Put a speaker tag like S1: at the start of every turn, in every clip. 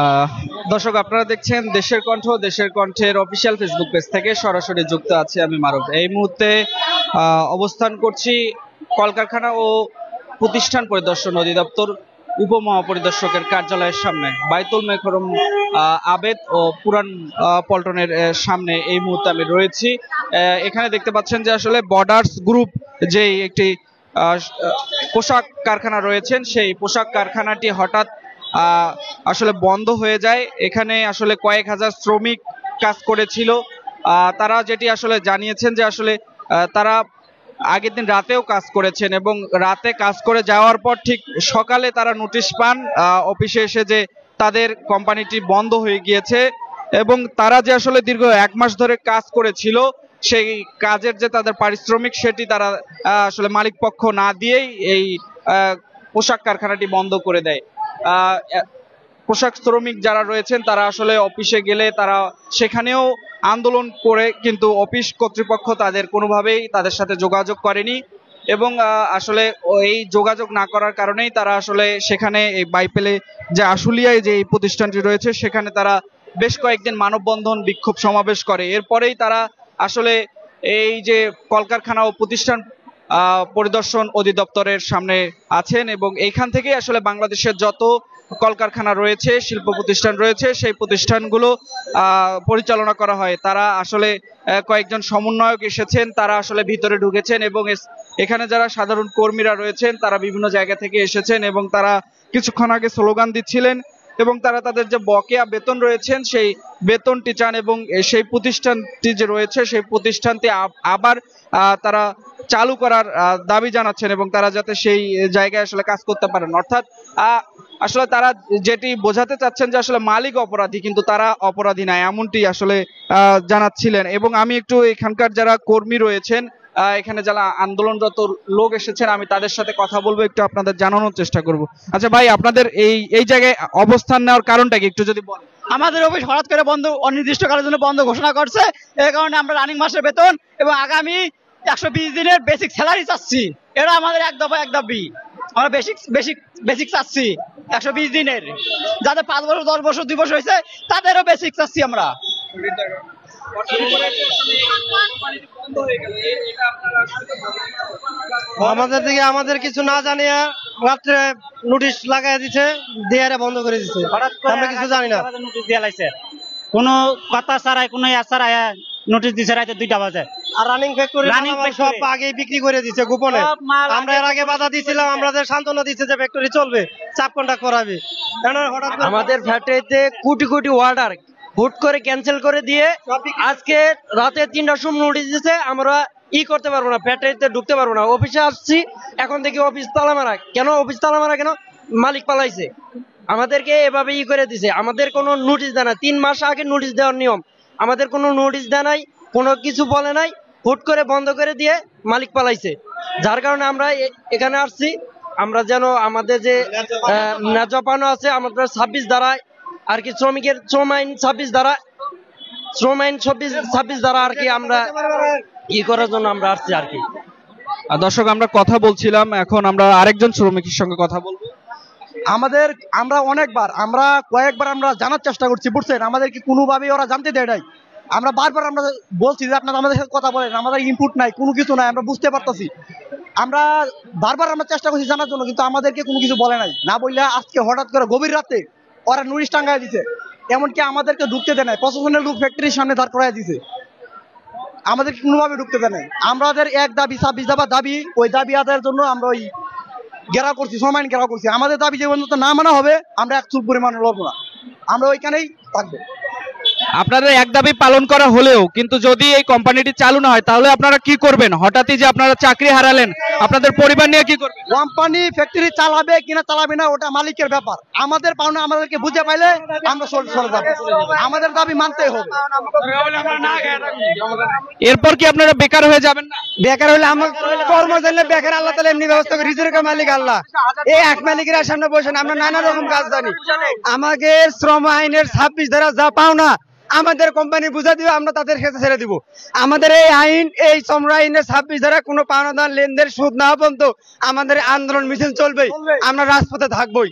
S1: আহ দর্শক, আপনারা দেখছেন দেশের কণ্ঠ। দেশের কণ্ঠের অফিসিয়াল ফেসবুক পেজ থেকে সরাসরি যুক্ত আছি আমি মারুফ। এই মুহূর্তে অবস্থান করছি কলকারখানা ও প্রতিষ্ঠান পরিদর্শন অধিদপ্তর উপমহাপরিদর্শকের কার্যালয়ের সামনে, বাইতুল মোকররম আবেদ ও পুরান পল্টনের সামনে এই মুহূর্তে আমি রয়েছি। এখানে দেখতে পাচ্ছেন যে আসলে বর্ডার্স গ্রুপ যেই একটি পোশাক কারখানা রয়েছেন, সেই পোশাক কারখানাটি হঠাৎ আসলে বন্ধ হয়ে যায়। এখানে আসলে কয়েক হাজার শ্রমিক কাজ করেছিল। তারা যেটি আসলে জানিয়েছেন যে আসলে তারা আগের দিন রাতেও কাজ করেছেন এবং রাতে কাজ করে যাওয়ার পর ঠিক সকালে তারা নোটিশ পান অফিসে এসে যে তাদের কোম্পানিটি বন্ধ হয়ে গিয়েছে এবং তারা যে আসলে দীর্ঘ 1 মাস ধরে কাজ করেছিল সেই কাজের যে তাদের পারিশ্রমিক সেটি তারা আসলে মালিক পক্ষ না দিয়েই এই পোশাক কারখানাটি বন্ধ করে দেয়। পোশাক শ্রমিক যারা রয়েছেন তারা আসলে অফিসে গেলে তারা সেখানেও আন্দোলন করে, কিন্তু অফিস কর্তৃপক্ষ তাদের কোনোভাবেই তাদের সাথে যোগাযোগ করেনি এবং আসলে এই যোগাযোগ না করার কারণেই তারা আসলে সেখানে এই বাইপেলে যে আশুলিয়ায় যে এই প্রতিষ্ঠানটি রয়েছে সেখানে তারা বেশ কয়েকদিন মানববন্ধন বিক্ষোভ সমাবেশ করে। এরপরেই তারা আসলে এই যে কলকারখানা ও প্রতিষ্ঠান পরিদর্শন অধিদপ্তরের সামনে আছেন এবং এইখান থেকে আসলে বাংলাদেশের যত কলকারখানা রয়েছে, শিল্প প্রতিষ্ঠান রয়েছে, সেই প্রতিষ্ঠানগুলো পরিচালনা করা হয়। তারা আসলে কয়েকজন সমন্বয়ক এসেছেন, তারা আসলে ভিতরে ঢুকেছেন এবং এখানে যারা সাধারণ কর্মীরা রয়েছেন তারা বিভিন্ন জায়গা থেকে এসেছেন এবং তারা কিছুক্ষণ আগে স্লোগান দিচ্ছিলেন এবং তারা তাদের যে বকেয়া বেতন রয়েছেন সেই বেতনটি চান এবং সেই প্রতিষ্ঠানটি যে রয়েছে সেই প্রতিষ্ঠানটি আবার তারা চালু করার দাবি জানাচ্ছেন এবং তারা যাতে সেই জায়গায় আসলে কাজ করতে পারেন। অর্থাৎ আসলে তারা যেটি বোঝাতে চাচ্ছেন যে আসলে মালিক অপরাধী, কিন্তু তারা অপরাধী না, এমনটি আসলে জানাচ্ছিলেন। এবং আমি একটু এখানকার যারা কর্মী রয়েছেন, এখানে যারা আন্দোলনরত লোক এসেছেন, আমি তাদের সাথে কথা বলবো, একটু আপনাদের জানানোর চেষ্টা করব। আচ্ছা ভাই, আপনাদের এই জায়গায় অবস্থান নেওয়ার কারণটা কি একটু যদি বলেন?
S2: আমাদের অফিস হঠাৎ করে বন্ধ, অনির্দিষ্টকালের জন্য বন্ধ ঘোষণা করছে। এই কারণে আমরা রানিং মাসের বেতন এবং আগামী 120 দিনের বেসিক স্যালারি চাচ্ছি। এটা আমাদের এক দফা এক দাবি। আমরা বেসিক চাচ্ছি 120 দিনের। যাদের 5 বছর 10 বছর 2 বছর হয়েছে তাদেরও বেসিক চাচ্ছি আমরা।
S3: আমাদের দিকে আমাদের কিছু না জানিয়ে রাত্রে নোটিশ লাগাই দিচ্ছে, দিয়ে বন্ধ করে দিচ্ছে। আমরা কিছু জানি না।
S2: নোটিশ দিয়ে লাইছে কোনো কথা ছাড়াই, কোনো ছাড়াই নোটিশ দিছে রাতে 2টা বাজে।
S3: আর রানিং ফ্যাক্টরি সব আগে বিক্রি করে দিচ্ছে গোপনে। আমরা এর আগে বাধা দিয়েছিলাম, আমাদের সান্ত্বনা দিচ্ছে যে ফ্যাক্টরি চলবে, চাপ কন্ট্রাক্ট করাবে।
S4: আমাদের ফ্যাক্টরিতে কোটি কোটি অর্ডার হুট করে ক্যান্সেল করে দিয়ে আজকে রাতে 3টার সময় নোটিশ দিচ্ছে, আমরা করতে পারবো না, ফ্যাক্টরিতে ঢুকতে পারবো না। অফিসে আসছি, এখন থেকে অফিস তালা মারা। কেন অফিস তালা মারা? কেন? মালিক পালাইছে, আমাদেরকে এভাবে করে দিছে। আমাদের কোনো নোটিশ দেয় না, 3 মাস আগে নোটিশ দেওয়ার নিয়ম, আমাদের কোনো নোটিশ দেয় নাই, কোনো কিছু বলে নাই, হুট করে বন্ধ করে দিয়ে মালিক পালাইছে। যার কারণে আমরা এখানে আসছি, আমরা যেন আমাদের যে ন্যায্য পাওনা আছে আমাদের 26 ধারায় আর কি, শ্রমিকের শ্রম আইন 26 ধারা, শ্রম আইন 26 ধারা আর কি আমরা করার জন্য আমরা আসছি আর কি।
S1: দর্শক, আমরা কথা বলছিলাম, এখন আমরা আরেকজন শ্রমিকের সঙ্গে কথা বলবো।
S3: আমরা কয়েকবার আমরা জানার চেষ্টা করছি, বুঝছেন, আমাদেরকে কোনোভাবেই ওরা জানতে দেয় নাই। আমরা বারবার আমরা বলছি যে আপনারা আমাদের সাথে কথা বলেন, আমাদের ইনপুট নাই, কোনো কিছু নাই, আমরা বুঝতে পারতেছি। আমরা বারবার আমরা চেষ্টা করছি জানার জন্য, কিন্তু আমাদেরকে কোনো কিছু বলে নাই। না বললে আজকে হঠাৎ করে গভীর রাতে ওরা নোটিশ টাঙ্গায় দিছে, এমনকি আমাদেরকে ঢুকতে দেয় নাই। প্রশাসনের লোক ফ্যাক্টরির সামনে দাঁড় করাই দিছে, আমাদেরকে কোনোভাবে ঢুকতে দেয় নাই। আমাদের এক দাবি 26 দফা দাবি, ওই দাবি আদায়ের জন্য আমরা ওই ঘেরাও করছি, সময় ঘেরাও করছি। আমাদের দাবি যে পর্যন্ত না মানা হবে আমরা এক চুল পরিমাণ লড়বো না, আমরা ওইখানেই থাকবো।
S1: আপনাদের এক দাবি পালন করা হলেও কিন্তু যদি এই কোম্পানিটি চালু না হয় তাহলে আপনারা কি করবেন? হঠাৎই যে আপনারা চাকরি হারালেন, আপনাদের পরিবার নিয়ে কি করবেন?
S3: কোম্পানি ফ্যাক্টরি চালাবে কিনা চালাবে না ওটা মালিকের ব্যাপার। আমাদের পাওনা আমাদেরকে বুঝে পাইলে আমরা সরে যাবো, আমাদের দাবি মানতেই হবে।
S1: এরপর কি আপনারা বেকার হয়ে যাবেন না?
S3: বেকার হলে আমরা কর্মচারী বেকার, আল্লাহ তাআলা এমনি ব্যবস্থা করে, রিজিকের মালিক আল্লাহ। এই এক মালিকের সামনে বসে আমরা নানা রকম কাজ জানি। আমাকে শ্রম আইনের 26 ধারা যা পাওনা আমাদের কোম্পানি বুঝা দিবে, আমরা তাদের কাছে ছেড়ে দিব। আমাদের এই আইন, এই শ্রম আইনের 26 ধারা কোনো পাওনাদার লেনদেন সুদ না পর্যন্ত আমাদের আন্দোলন মিছিল চলবে, আমরা রাজপথে থাকবোই।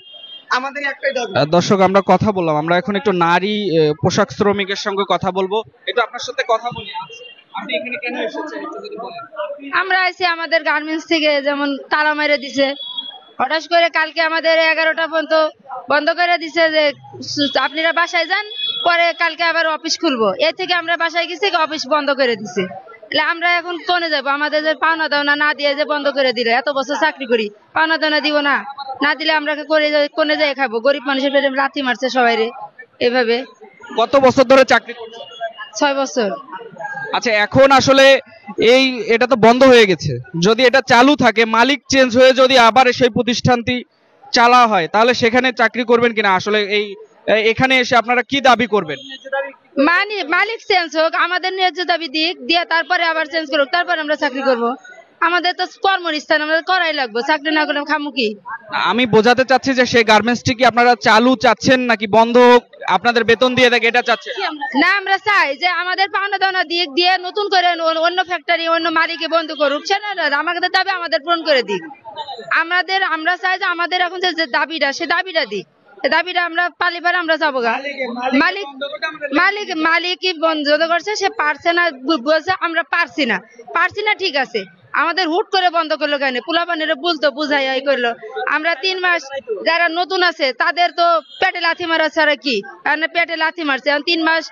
S3: আমাদের একটাই দাবি।
S1: দর্শক আমরা কথা বললাম, আমরা এখন একটু নারী পোশাক শ্রমিকের সঙ্গে কথা বলবো। একটু আপনার সাথে কথা বলি। আপনি এখানে কেন এসেছেন একটু যদি বলেন।
S5: আমরা আইছি আমাদের গার্মেন্টস থেকে যেমন তালা মেরে দিছে, হঠাৎ করে কালকে আমাদের 11টা পর্যন্ত বন্ধ করে দিছে যে আপনারা বাসায় যান, পরে কালকে আবার অফিস খুলবো। এর থেকে আমরা বাসায় গেছি, অফিস বন্ধ করে দিছে। তাহলে আমরা এখন কোনে যাবো? আমাদের যে পাওনা দাওনা না দিয়ে যে বন্ধ করে দিলে, এত বছর চাকরি করি, পাওনা দাওনা দিব না, না দিলে আমরা কোনে যাই খাবো? গরিব মানুষের পেটে লাথি মারছে সবাই রে এভাবে।
S1: কত বছর ধরে চাকরি করছেন?
S5: 6 বছর।
S1: আচ্ছা, এখন আসলে এটা তো বন্ধ হয়ে গেছে, যদি এটা চালু থাকে, মালিক চেঞ্জ হয়ে যদি আবার সেই প্রতিষ্ঠানটি চালা হয়, তাহলে সেখানে চাকরি করবেন কিনা? আসলে এখানে এসে আপনারা কি দাবি করবেন?
S5: মালিক চেঞ্জ হোক, আমাদের ন্যায্য দাবি দিক দিয়ে তারপরে আবার চেঞ্জ করুক, তারপরে আমরা চাকরি করব। আমাদের তো কর্মস্থান আমাদের করাই লাগবে, চাকরি না করলে খামু কি?
S1: আমি বোঝাতে চাচ্ছি যে সেই গার্মেন্টসটি কি আপনারা চালু চাচ্ছেন নাকি বন্ধ হোক, আপনাদের বেতন দিয়ে থাকে এটা চাচ্ছেন?
S5: না, আমরা চাই যে আমাদের পাওনা দাওনা দিক দিয়ে নতুন করে অন্য ফ্যাক্টরি অন্য মালিকে বন্ধ করুক, সেটা আমাদের দাবি আমাদের পূরণ করে দিক। আমরা চাই যে আমাদের এখন যে দাবিটা, সে দাবিটা দিক। দাবিটা আমরা পালি পারে আমরা যাবো গা। মালিকই বন্ধ করছে, সে পারছে না বলছে, আমরা পারছি না ঠিক আছে, আমাদের হুট করে বন্ধ করলো কেন? পোলাপানের বলতো বুঝাই করলো। আমরা 3 মাস যারা নতুন আছে তাদের তো পেটে লাথি মারা ছাড়া কি, কারণ পেটে লাথি মারছে। 3 মাস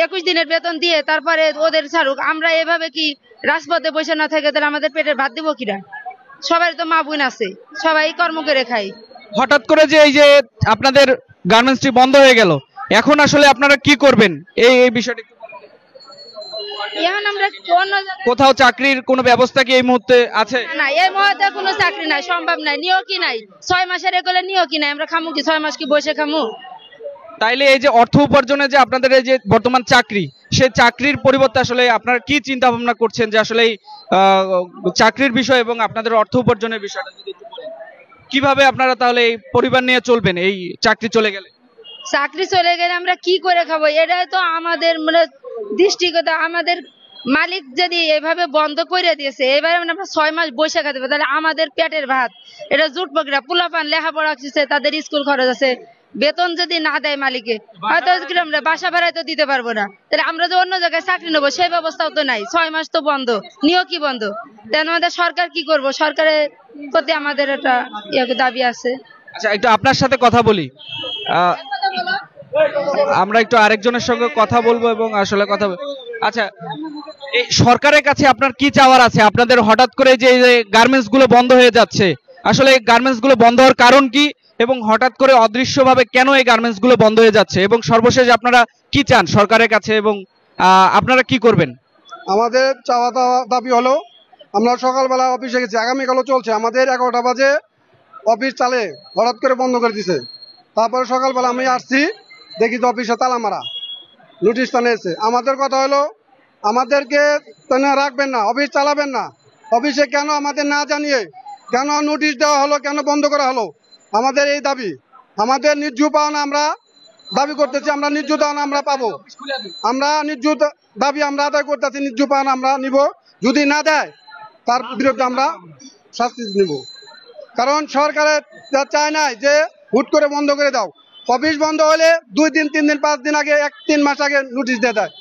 S5: 21 দিনের বেতন দিয়ে তারপরে ওদের ছাড়ুক। আমরা এভাবে কি রাজপথে বসে না থাকে তাহলে আমাদের পেটের ভাত দিব কিনা? সবাই তো মা বোন আছে, সবাই কর্ম করে খাই।
S1: হঠাৎ করে যে এই যে আপনাদের গার্মেন্টসটি বন্ধ হয়ে গেল, এখন আসলে আপনারা কি করবেন এই বিষয়টি একটু বলেন।
S5: এখন আমরা অন্য
S1: কোথাও চাকরির কোনো ব্যবস্থা কি এই মুহূর্তে আছে?
S5: না, এই মুহূর্তে কোনো চাকরি নাই, সম্ভব নাই, নিয়োগই নাই। 6 মাসের এগুলো নিয়োগই নাই, আমরা খামু কি? 6 মাস কি বসে খামু?
S1: তাইলে এই যে অর্থ উপার্জনের যে আপনাদের এই যে বর্তমান চাকরি, সেই চাকরির পরিবর্তে আসলে আপনারা কি চিন্তা ভাবনা করছেন যে আসলে এই চাকরির বিষয় এবং আপনাদের অর্থ উপার্জনের বিষয়টা যদি একটু বলেন, কিভাবে আপনারা তাহলে এই পরিবার নিয়ে চলবেন এই চাকরি চলে গেলে?
S5: চাকরি চলে গেলে আমরা কি করে খাবো? এটাই তো আমাদের মানে দৃষ্টিগত। আমাদের মালিক যদি এভাবে বন্ধ করে দিয়েছে, এবারে আমরা 6 মাস বসে খেতে পারি, তাহলে আমাদের পেটের ভাত এটা জুটবো কিনা? পোলাপান লেখাপড়া শিখছে, তাদের স্কুল খরচ আছে, বেতন যদি না দেয় মালিকে, হয়তো আমরা বাসা ভাড়ায় তো দিতে পারবো না। তাহলে আমরা যে অন্য জায়গায় চাকরি নেবো সেই ব্যবস্থাও তো নাই। 6 মাস তো বন্ধ, নিয়োগই বন্ধ। তাহলে আমাদের সরকার কি করবো? সরকারের প্রতি আমাদের একটা দাবি আছে।
S1: আচ্ছা, একটু আপনার সাথে কথা বলি। আমরা একটু আরেকজনের সঙ্গে কথা বলবো এবং আসলে কথা আচ্ছা, এই সরকারের কাছে আপনার কি চাওয়ার আছে? আপনাদের হঠাৎ করে যে গার্মেন্টস গুলো বন্ধ হয়ে যাচ্ছে, আসলে গার্মেন্টস গুলো বন্ধ হওয়ার কারণ কি এবং হঠাৎ করে অদৃশ্যভাবে কেন এই গার্মেন্টস গুলো বন্ধ হয়ে যাচ্ছে, এবং সর্বশেষ আপনারা কি চান সরকারের কাছে এবং আপনারা কি করবেন?
S6: আমাদের চাওয়া দাবি হলো, আমরা সকালবেলা অফিসে গেছি, আগামীকালও চলছে, আমাদের 11টা বাজে অফিস চালে হঠাৎ করে বন্ধ করে দিছে। তারপরে সকালবেলা আমি আসছি, দেখি তো অফিসে তালা মারা, নোটিশ টানে এসে। আমাদের কথা হলো আমাদেরকে টানে রাখবেন না, অফিস চালাবেন না। অফিসে কেন আমাদের না জানিয়ে কেন নোটিশ দেওয়া হলো, কেন বন্ধ করা হলো? আমাদের এই দাবি, আমাদের ন্যায্য পাওনা আমরা দাবি করতেছি, আমরা ন্যায্য পাওনা আমরা পাবো। আমরা ন্যায্য দাবি আমরা আদায় করতেছি, ন্যায্য পাওনা আমরা নিব। যদি না দেয় তার বিরুদ্ধে আমরা শাস্তি নিব। কারণ সরকারের চায় নাই যে হুট করে বন্ধ করে দাও। অফিস বন্ধ হলে 2 দিন 3 দিন 5 দিন আগে 1-3 মাস আগে নোটিশ দিয়ে দেয়,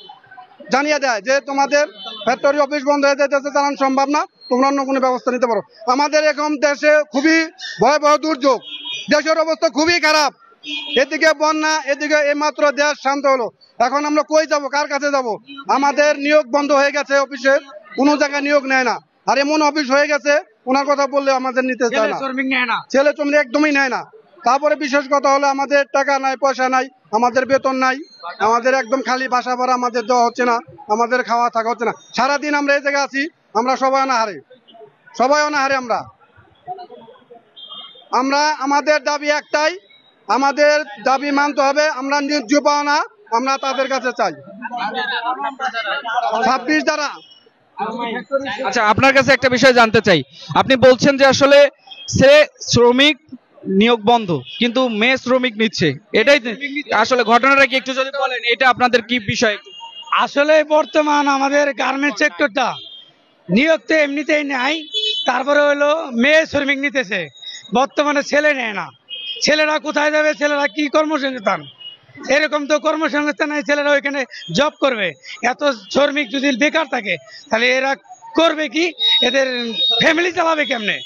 S6: জানিয়ে দেয় যে তোমাদের ফ্যাক্টরি অফিস বন্ধ হয়ে যেতেছে, চালানো সম্ভব না, তোমরা অন্য কোনো ব্যবস্থা নিতে পারো। আমাদের এখন দেশে খুবই ভয়াবহ দুর্যোগ, দেশের অবস্থা খুবই খারাপ। এদিকে বন্যা, এদিকে এইমাত্র দেশ শান্ত হলো। এখন আমরা কই যাব, কার কাছে যাব? আমাদের নিয়োগ বন্ধ হয়ে গেছে, অফিসে কোনো জায়গায় নিয়োগ নেয় না। আর এমন অফিস হয়ে গেছে, ওনার কথা বললে আমাদের নিতে চায় না, ছেলে শ্রমিক একদমই নেয় না। তারপরে বিশেষ কথা হলো আমাদের টাকা নাই, পয়সা নাই, আমাদের বেতন নাই, আমাদের একদম খালি বাসা ভাড়া আমাদের দেওয়া হচ্ছে না, আমাদের খাওয়া থাকা হচ্ছে না। সারাদিন আমরা এই জায়গায় আছি, আমরা সবাই অনাহারে। আমরা আমাদের দাবি একটাই, আমাদের দাবি মানতে হবে। আমরা ন্যায্য পাওনা আমরা তাদের কাছে চাই। 26 দ্বারা।
S1: আচ্ছা, আপনার কাছে একটা বিষয় জানতে চাই। আপনি বলছেন যে আসলে শ্রমিক নিয়োগ বন্ধ, কিন্তু মেয়ে শ্রমিক নিচ্ছে, এটাই আসলে ঘটনাটা কি একটু যদি বলেন, এটা আপনাদের কি বিষয়?
S7: আসলে বর্তমান আমাদের গার্মেন্টস সেক্টরটা নিয়োগ তো এমনিতেই নাই, তারপরে হলো মেয়ে শ্রমিক নিতেছে, বর্তমানে ছেলে নেয় না। ছেলেরা কোথায় যাবে, ছেলেরা কি কর্মসংস্থান, এরকম তো কর্মসংস্থান নাই, ছেলেরা ওইখানে জব করবে। এত শ্রমিক যদি বেকার থাকে তাহলে এরা করবে কি, এদের ফ্যামিলি চালাবে কেমনে,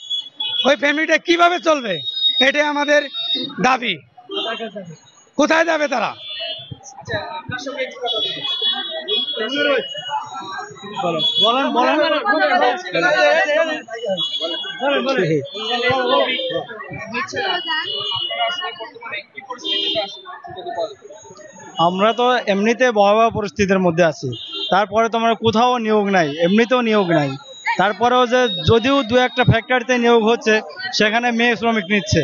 S7: ওই ফ্যামিলিটা কিভাবে চলবে, এটাই আমাদের দাবি। কোথায় যাবে তারা?
S3: আমরা তো এমনিতে ভয়াবহ পরিস্থিতির মধ্যে আছি, তারপরে তোমার কোথাও নিয়োগ নাই, এমনিতেও নিয়োগ নাই। তারপরেও যে যদিও দু একটা ফ্যাক্টরিতে নিয়োগ হচ্ছে, সেখানে মেয়ে শ্রমিক নিচ্ছে।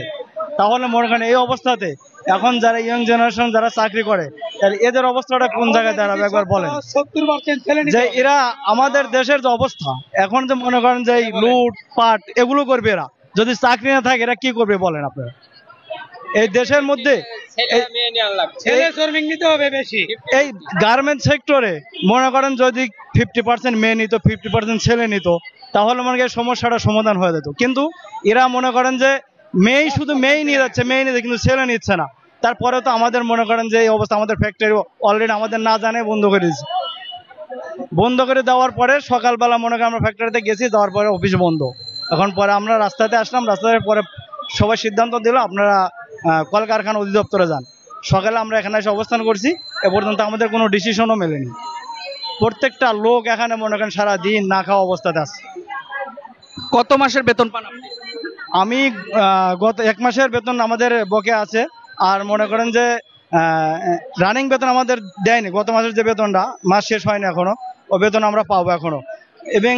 S3: তাহলে মনে করেন এই অবস্থাতে এখন যারা ইয়ং জেনারেশন যারা চাকরি করে, তাহলে এদের অবস্থাটা কোন জায়গায় দাঁড়াবে একবার বলেন।
S7: 70% ছেলে
S3: যে এরা আমাদের দেশের যে অবস্থা এখন, যে মনে করেন যে এই লুট পাট এগুলো করবে, এরা যদি চাকরি না থাকে এরা কি করবে বলেন আপনারা। এই দেশের মধ্যে
S7: ছেলে শ্রমিক নিতে হবে বেশি।
S3: এই গার্মেন্ট সেক্টরে মনে করেন যদি 50% মেয়ে নিত, 50% ছেলে নিত, তাহলে মনে করেন সমস্যাটা সমাধান হয়ে যেত। কিন্তু এরা মনে করেন যে মেয়েই শুধু মেয়েই নিয়ে যাচ্ছে, মেয়ে নিয়ে কিন্তু ছেলে নিচ্ছে না। তারপরে তো আমাদের মনে করেন যে এই অবস্থা, আমাদের ফ্যাক্টরি অলরেডি আমাদের না জানে বন্ধ করে দিয়েছে। বন্ধ করে দেওয়ার পরে সকালবেলা মনে করেন আমরা ফ্যাক্টরিতে গেছি, যাওয়ার পরে অফিস বন্ধ। এখন পরে আমরা রাস্তাতে আসলাম, রাস্তাতে পরে সবাই সিদ্ধান্ত দিল আপনারা কলকারখানা অধিদপ্তরে যান। সকালে আমরা এখানে এসে অবস্থান করছি, এ পর্যন্ত আমাদের কোনো ডিসিশনও মেলেনি। প্রত্যেকটা লোক এখানে মনে করেন সারা দিন না খাওয়া অবস্থাতে আছে।
S1: কত মাসের বেতন পান আপনি?
S3: আমি গত 1 মাসের বেতন আমাদের বকে আছে। আর মনে করেন যে রানিং বেতন আমাদের দেয়নি, গত মাসের যে বেতনটা মাস শেষ হয়নি এখনো, ও বেতন আমরা পাবো এখনো। এবং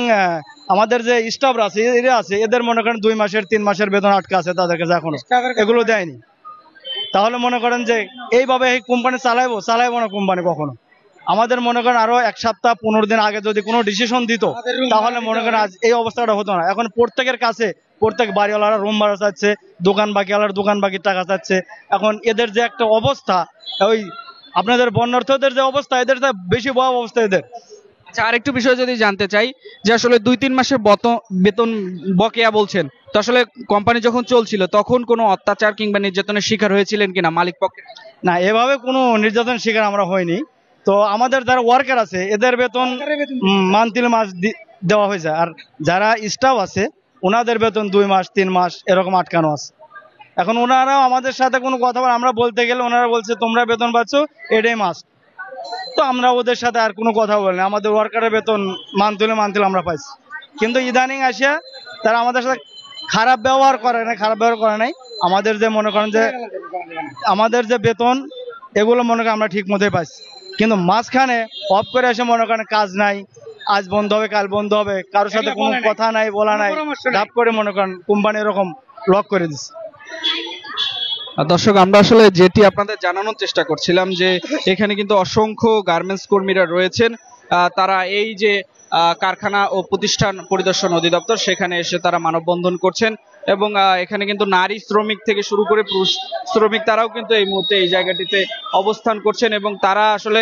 S3: আমাদের যে স্টাফরা আছে এরা আছে, এদের মনে করেন 2 মাসের 3 মাসের বেতন আটকা আছে তাদের কাছে এখনো, এগুলো দেয়নি। তাহলে মনে করেন যে এইভাবে এই কোম্পানি চালাইবো না কোম্পানি কখনো। আমাদের মনে করেন আরো 1 সপ্তাহ 15 দিন আগে যদি কোনো ডিসিশন দিত, তাহলে মনে করেন আজ এই অবস্থাটা হতো না। এখন প্রত্যেকের কাছে, প্রত্যেক বাড়িওয়ালারা রুম ভাড়া চাচ্ছে, দোকান বাকিওয়ালার দোকান বাকির টাকা চাচ্ছে। এখন এদের যে একটা অবস্থা, ওই আপনাদের বন্যার্থদের যে অবস্থা, এদের বেশি ভয়াবহ অবস্থা এদের।
S1: আচ্ছা, আরেকটু বিষয় যদি জানতে চাই, যে আসলে 2-3 মাসের বেতন বকেয়া বলছেন, তো আসলে কোম্পানি যখন চলছিল তখন কোনো অত্যাচার কিংবা নির্যাতনের শিকার হয়েছিলেন কিনা মালিক পক্ষে?
S3: না, এভাবে কোনো নির্যাতন শিকার আমরা হয়নি। তো আমাদের যারা ওয়ার্কার আছে এদের বেতন মান্থলি মাস দেওয়া হয়েছে, আর যারা স্টাফ আছে ওনাদের বেতন 2 মাস 3 মাস এরকম আটকানো আছে। এখন ওনারাও আমাদের সাথে কোনো কথা বলে, আমরা বলতে গেলে ওনারা বলছে তোমরা বেতন পাচ্ছ এটাই মাস। তো আমরা ওদের সাথে আর কোনো কথা বলি না, আমাদের ওয়ার্কারের বেতন মান্থলি আমরা পাইছি। কিন্তু ইদানিং আসিয়া তারা আমাদের সাথে খারাপ ব্যবহার করে নাই। আমাদের যে মনে করেন যে আমাদের যে বেতন এগুলো মনে করেন আমরা ঠিক মতোই পাইছি, কিন্তু মাঝখানে অফ করে এসে মনে করেন কাজ নাই, আজ বন্ধ হবে কাল বন্ধ হবে, কারোর সাথে কোনো কথা নাই বলা নাই, ধাপ করে মনে করেন কোম্পানি এরকম লক করে দিচ্ছে।
S1: দর্শক, আমরা আসলে যেটি আপনাদের জানানোর চেষ্টা করছিলাম যে এখানে কিন্তু অসংখ্য গার্মেন্টস কর্মীরা রয়েছেন। তারা এই যে কারখানা ও প্রতিষ্ঠান পরিদর্শন অধিদপ্তর, সেখানে এসে তারা মানববন্ধন করছেন। এবং এখানে কিন্তু নারী শ্রমিক থেকে শুরু করে পুরুষ শ্রমিক তারাও কিন্তু এই মুহূর্তে এই জায়গাটিতে অবস্থান করছেন। এবং তারা আসলে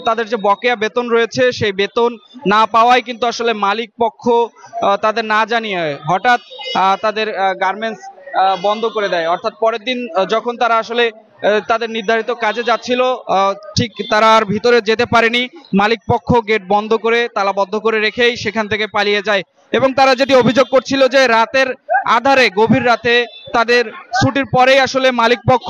S1: তাদের যে বকেয়া বেতন রয়েছে সেই বেতন না পাওয়ায় কিন্তু আসলে মালিক পক্ষ তাদের না জানিয়ে হঠাৎ তাদের গার্মেন্টস বন্ধ করে দেয়। অর্থাৎ পরের দিন যখন তারা আসলে তাদের নির্ধারিত কাজে যাচ্ছিল, ঠিক তারা আর ভিতরে যেতে পারেনি, মালিক পক্ষ গেট বন্ধ করে তালাবদ্ধ করে রেখেই সেখান থেকে পালিয়ে যায়। এবং তারা যেটি অভিযোগ করছিল যে রাতের আধারে, গভীর রাতে তাদের ছুটির পরেই আসলে মালিক পক্ষ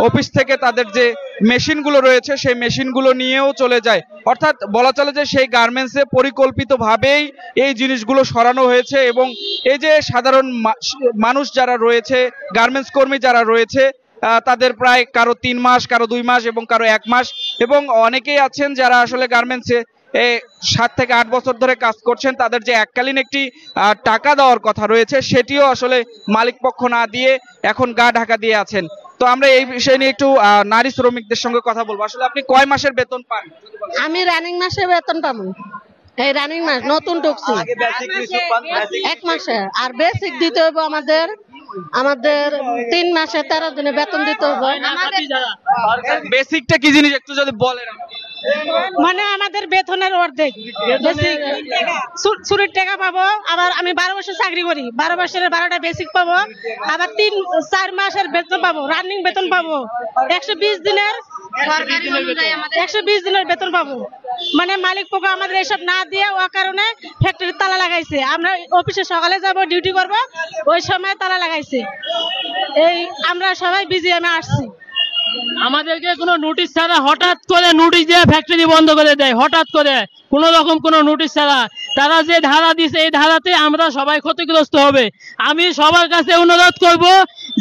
S1: অফিস থেকে তাদের যে মেশিনগুলো রয়েছে সেই মেশিনগুলো নিয়েও চলে যায়। অর্থাৎ বলা চলে যে সেই গার্মেন্টসে পরিকল্পিতভাবেই এই জিনিসগুলো সরানো হয়েছে। এবং এই যে সাধারণ মানুষ যারা রয়েছে, গার্মেন্টস কর্মী যারা রয়েছে, তাদের প্রায় কারো 3 মাস, কারো 2 মাস এবং কারো 1 মাস, এবং অনেকেই আছেন যারা আসলে গার্মেন্টসে 7 থেকে 8 বছর ধরে কাজ করছেন। তাদের যে এককালীন একটি টাকা দেওয়ার কথা রয়েছে সেটিও আসলে মালিক পক্ষ না দিয়ে এখন গা ঢাকা দিয়ে আছেন। তো আমরা এই বিষয় নিয়ে একটু নারী শ্রমিকদের সঙ্গে কথা বলবো। আসলে আপনি কয় মাসের বেতন পান?
S8: আমি রানিং মাসে বেতন পাবো, এই রানিং মাস নতুন ঢুকছি 1 মাসে। আর বেসিক দিতে হবে আমাদের 3 মাসে 13 দিনে বেতন দিতে হবে।
S1: বেসিকটা কি জিনিস একটু যদি বলেন।
S8: মানে আমাদের বেতনের অর্ধেক ছুটির টাকা পাবো। আবার আমি 12 বছর চাকরি করি, 12 বছরের 12টা বেসিক পাবো, আবার 3-4 মাসের বেতন পাবো, রানিং বেতন পাবো, 120 দিনের বেতন পাবো। মানে মালিক পক্ষ আমাদের এসব না দিয়ে ও কারণে ফ্যাক্টরির তালা লাগাইছে। আমরা অফিসে সকালে যাব, ডিউটি করব, ওই সময় তালা লাগাইছে। এই আমরা সবাই বিজিএমে আসছি।
S9: আমাদেরকে কোনো নোটিশ ছাড়া হঠাৎ করে নোটিশ দিয়ে ফ্যাক্টরি বন্ধ করে দেয়, হঠাৎ করে কোনো রকম কোনো নোটিশ ছাড়া। তারা যে ধারা দিছে এই ধারাতে আমরা সবাই ক্ষতিগ্রস্ত হবে। আমি সবার কাছে অনুরোধ করব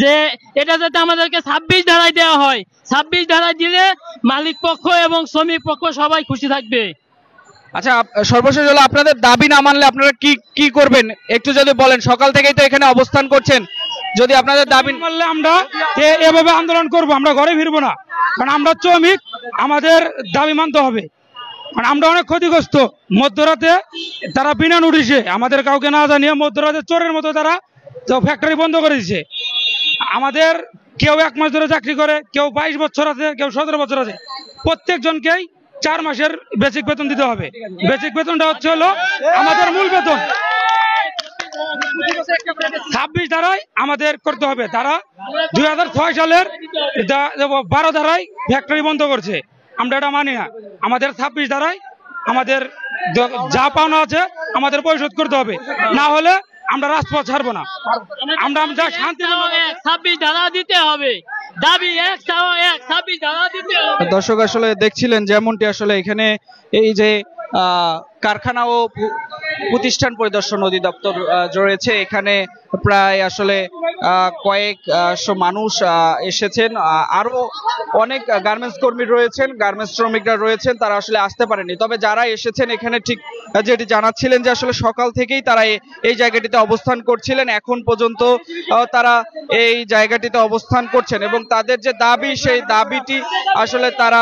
S9: যে এটা যাতে আমাদেরকে 26 ধারায় দেওয়া হয়। 26 ধারায় দিলে মালিক পক্ষ এবং শ্রমিক পক্ষ সবাই খুশি থাকবে।
S1: আচ্ছা, সর্বশেষ হলো আপনাদের দাবি না মানলে আপনারা কি কি করবেন একটু যদি বলেন। সকাল থেকেই তো এখানে অবস্থান করছেন, যদি আপনাদের দাবি
S7: মানলে আমরা এভাবে আন্দোলন করব, আমরা ঘরে ফিরবো না। কারণ আমরা শ্রমিক, আমাদের দাবি মানতে হবে। কারণ আমরা অনেক ক্ষতিগ্রস্ত। মধ্যরাতে তারা বিনা নোটিশে আমাদের কাউকে না জানিয়ে মধ্যরাতে চোরের মতো তারা তো ফ্যাক্টরি বন্ধ করে দিচ্ছে। আমাদের কেউ 1 মাস ধরে চাকরি করে, কেউ 22 বছর আছে, কেউ 17 বছর আছে। প্রত্যেকজনকেই 4 মাসের বেসিক বেতন দিতে হবে। বেসিক বেতনটা হচ্ছে হলো আমাদের মূল বেতন। 26 ধারায় আমাদের করতে হবে। তারা 2006 সালের 12 ধারায় ফ্যাক্টরি বন্ধ করছে, আমরা এটা মানি না। আমাদের 26 ধারায় আমাদের যা পাওনা আছে আমাদের পরিশোধ করতে হবে, না হলে আমরা রাজপথ ছাড়বো না। আমরা শান্তি
S9: 26 ধারা দিতে হবে, দাবি 26 ধারা দিতে হবে।
S1: দর্শক আসলে দেখছিলেন যেমনটি আসলে এখানে এই যে কারখানা ও প্রতিষ্ঠান পরিদর্শন অধিদপ্তর রয়েছে, এখানে প্রায় আসলে কয়েকশো মানুষ এসেছেন। আরো অনেক গার্মেন্টস কর্মী রয়েছেন, গার্মেন্টস শ্রমিকরা রয়েছেন, তারা আসলে আসতে পারেনি। তবে যারা এসেছেন এখানে ঠিক যেটি জানাচ্ছিলেন যে আসলে সকাল থেকেই তারা এই জায়গাটিতে অবস্থান করছিলেন, এখন পর্যন্ত তারা এই জায়গাটিতে অবস্থান করছেন এবং তাদের যে দাবি সেই দাবিটি আসলে তারা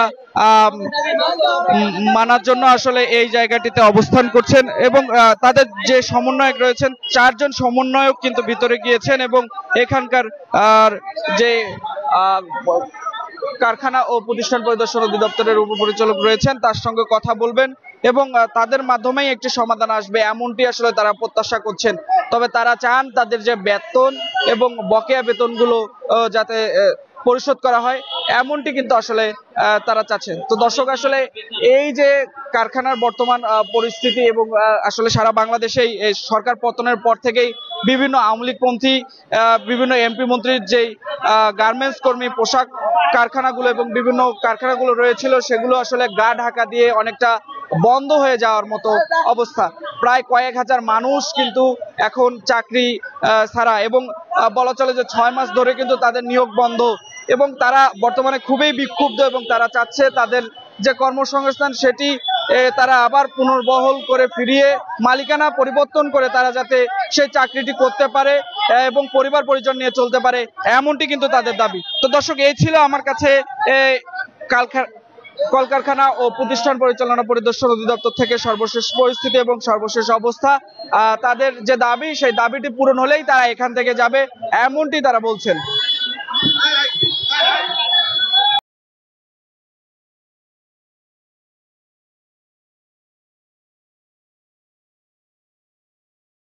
S1: মানার জন্য আসলে এই জায়গাটিতে অবস্থান করছেন। এবং তাদের যে সমন্বয়ক রয়েছেন, 4 জন সমন্বয়ক কিন্তু ভিতরে গিয়েছেন এবং এখানকার যে কারখানা ও প্রতিষ্ঠান পরিদর্শন অধিদপ্তরের উপপরিচালক রয়েছেন তার সঙ্গে কথা বলবেন এবং তাদের মাধ্যমেই একটি সমাধান আসবে এমনটি আসলে তারা প্রত্যাশা করছেন। তবে তারা চান তাদের যে বেতন এবং বকেয়া বেতনগুলো যাতে পরিশোধ করা হয়, এমনটি কিন্তু আসলে তারা চাচ্ছেন। তো দর্শক আসলে এই যে কারখানার বর্তমান পরিস্থিতি এবং আসলে সারা বাংলাদেশেই সরকার পতনের পর থেকেই বিভিন্ন আওয়ামী লীগপন্থী বিভিন্ন এমপি মন্ত্রীর যেই গার্মেন্টস কর্মী পোশাক কারখানাগুলো এবং বিভিন্ন কারখানাগুলো রয়েছিল সেগুলো আসলে গা ঢাকা দিয়ে অনেকটা বন্ধ হয়ে যাওয়ার মতো অবস্থা। প্রায় কয়েক হাজার মানুষ কিন্তু এখন চাকরি ছাড়া এবং বলা চলে যে 6 মাস ধরে কিন্তু তাদের নিয়োগ বন্ধ এবং তারা বর্তমানে খুবই বিক্ষুব্ধ এবং তারা চাচ্ছে তাদের যে কর্মসংস্থান সেটি তারা আবার পুনর্বহল করে ফিরিয়ে মালিকানা পরিবর্তন করে তারা যাতে সেই চাকরিটি করতে পারে এবং পরিবার পরিজন নিয়ে চলতে পারে, এমনটি কিন্তু তাদের দাবি। তো দর্শক, এই ছিল আমার কাছে কলকারখানা ও প্রতিষ্ঠান পরিচালনা পরিদর্শন অধিদপ্তর থেকে সর্বশেষ পরিস্থিতি এবং সর্বশেষ অবস্থা। তাদের যে দাবি সেই দাবিটি পূরণ হলেই তারা এখান থেকে যাবে, এমনটি তারা বলছেন।